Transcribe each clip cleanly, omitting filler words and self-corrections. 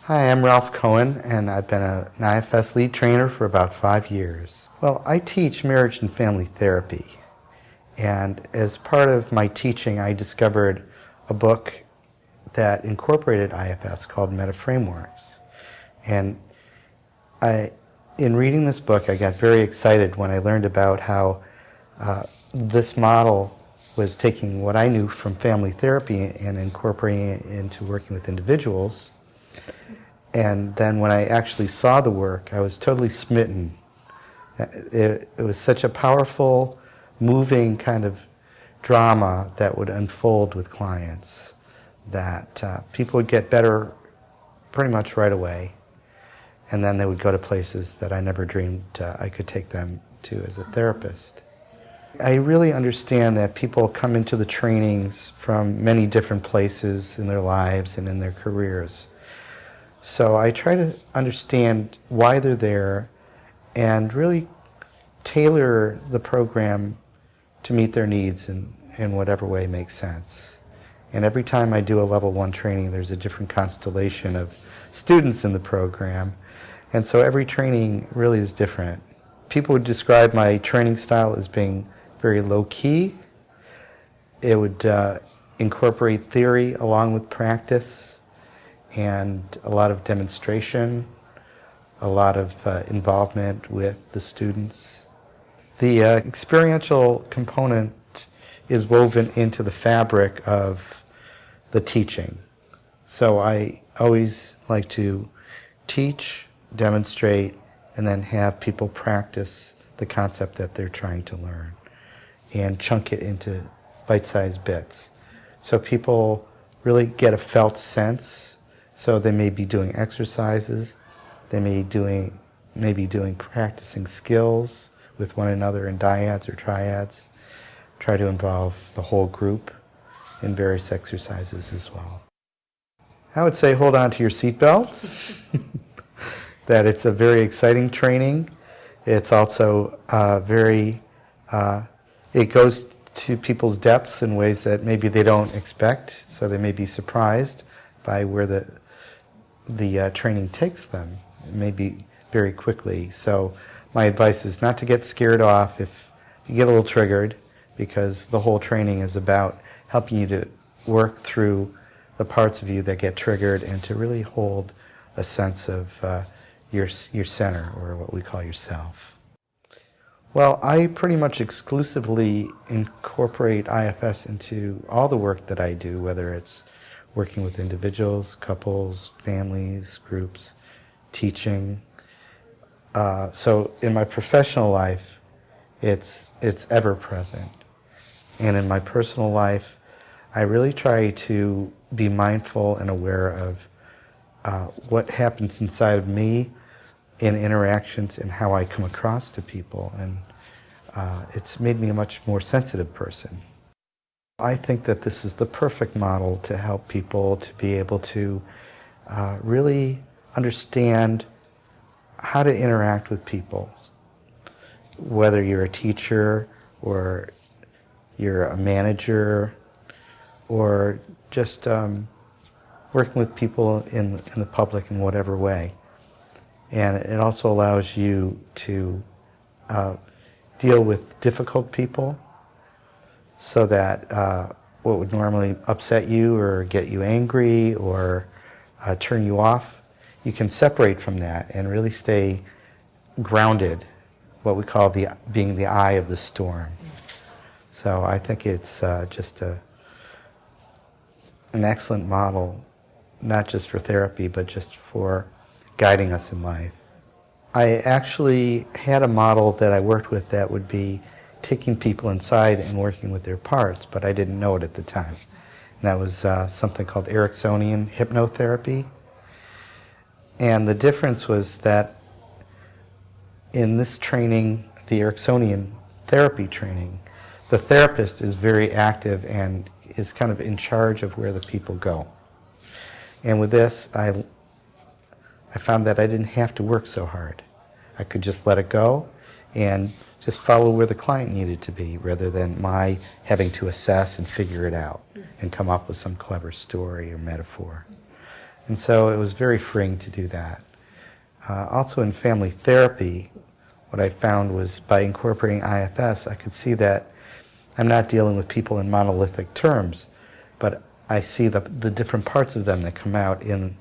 Hi, I'm Ralph Cohen, and I've been an IFS lead trainer for about 5 years. Well, I teach marriage and family therapy, and as part of my teaching, I discovered a book that incorporated IFS called Meta Frameworks. And in reading this book, I got very excited when I learned about how this model was taking what I knew from family therapy and incorporating it into working with individuals. And then when I actually saw the work, I was totally smitten. It was such a powerful, moving kind of drama that would unfold with clients, that people would get better pretty much right away. And then they would go to places that I never dreamed I could take them to as a therapist. I really understand that people come into the trainings from many different places in their lives and in their careers. So I try to understand why they're there and really tailor the program to meet their needs in whatever way makes sense. And every time I do a level 1 training, there's a different constellation of students in the program. And so every training really is different. People would describe my training style as being very low-key. It would incorporate theory along with practice, and a lot of demonstration, a lot of involvement with the students. The experiential component is woven into the fabric of the teaching. So I always like to teach, demonstrate, and then have people practice the concept that they're trying to learn and chunk it into bite-sized bits. So people really get a felt sense. So they may be doing exercises, they may be doing practicing skills with one another in dyads or triads. Try to involve the whole group in various exercises as well. I would say hold on to your seatbelts, that it's a very exciting training. It's also it goes to people's depths in ways that maybe they don't expect, so they may be surprised by where the training takes them, maybe very quickly. So my advice is not to get scared off if you get a little triggered, because the whole training is about helping you to work through the parts of you that get triggered and to really hold a sense of your center, or what we call yourself. Well, I pretty much exclusively incorporate IFS into all the work that I do, whether it's working with individuals, couples, families, groups, teaching. So in my professional life, it's ever present. And in my personal life, I really try to be mindful and aware of what happens inside of me in interactions and how I come across to people. And it's made me a much more sensitive person. I think that this is the perfect model to help people to be able to really understand how to interact with people. Whether you're a teacher, or you're a manager, or just working with people in the public in whatever way. And it also allows you to deal with difficult people, so that what would normally upset you or get you angry or turn you off, you can separate from that and really stay grounded, what we call being the eye of the storm. So I think it's just an excellent model, not just for therapy, but just for guiding us in life. I actually had a model that I worked with that would be taking people inside and working with their parts, but I didn't know it at the time. And that was something called Ericksonian hypnotherapy. And the difference was that in this training, the Ericksonian therapy training, the therapist is very active and is kind of in charge of where the people go. And with this, I found that I didn't have to work so hard. I could just let it go and just follow where the client needed to be, rather than my having to assess and figure it out and come up with some clever story or metaphor. And so it was very freeing to do that. Also in family therapy, what I found was by incorporating IFS, I could see that I'm not dealing with people in monolithic terms, but I see the different parts of them that come out in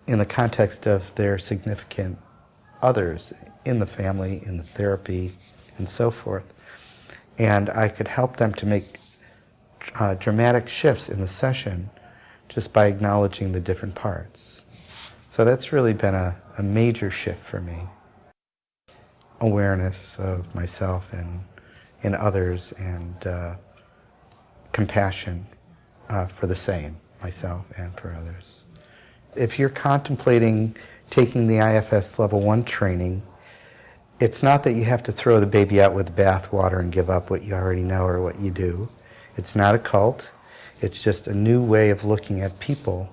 the context of their significant others in the family, in the therapy, and so forth. And I could help them to make dramatic shifts in the session just by acknowledging the different parts. So that's really been a major shift for me. Awareness of myself and in others, and compassion for the same, myself and for others. If you're contemplating taking the IFS Level 1 training, it's not that you have to throw the baby out with the bathwater and give up what you already know or what you do. It's not a cult. It's just a new way of looking at people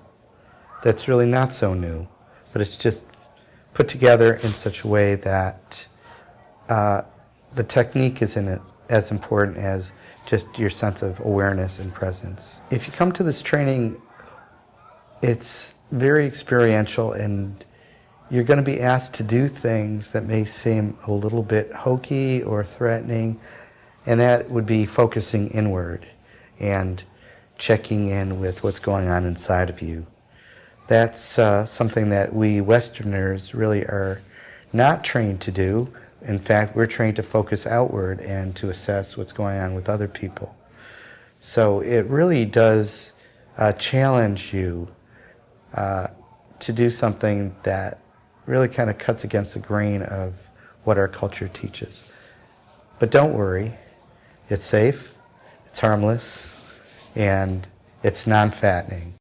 that's really not so new, but it's just put together in such a way that the technique isn't as important as just your sense of awareness and presence. If you come to this training, it's very experiential, and you're going to be asked to do things that may seem a little bit hokey or threatening, and that would be focusing inward and checking in with what's going on inside of you. That's something that we Westerners really are not trained to do. In fact, we're trained to focus outward and to assess what's going on with other people. So it really does challenge you to do something that really kind of cuts against the grain of what our culture teaches. But don't worry, it's safe, it's harmless, and it's non-fattening.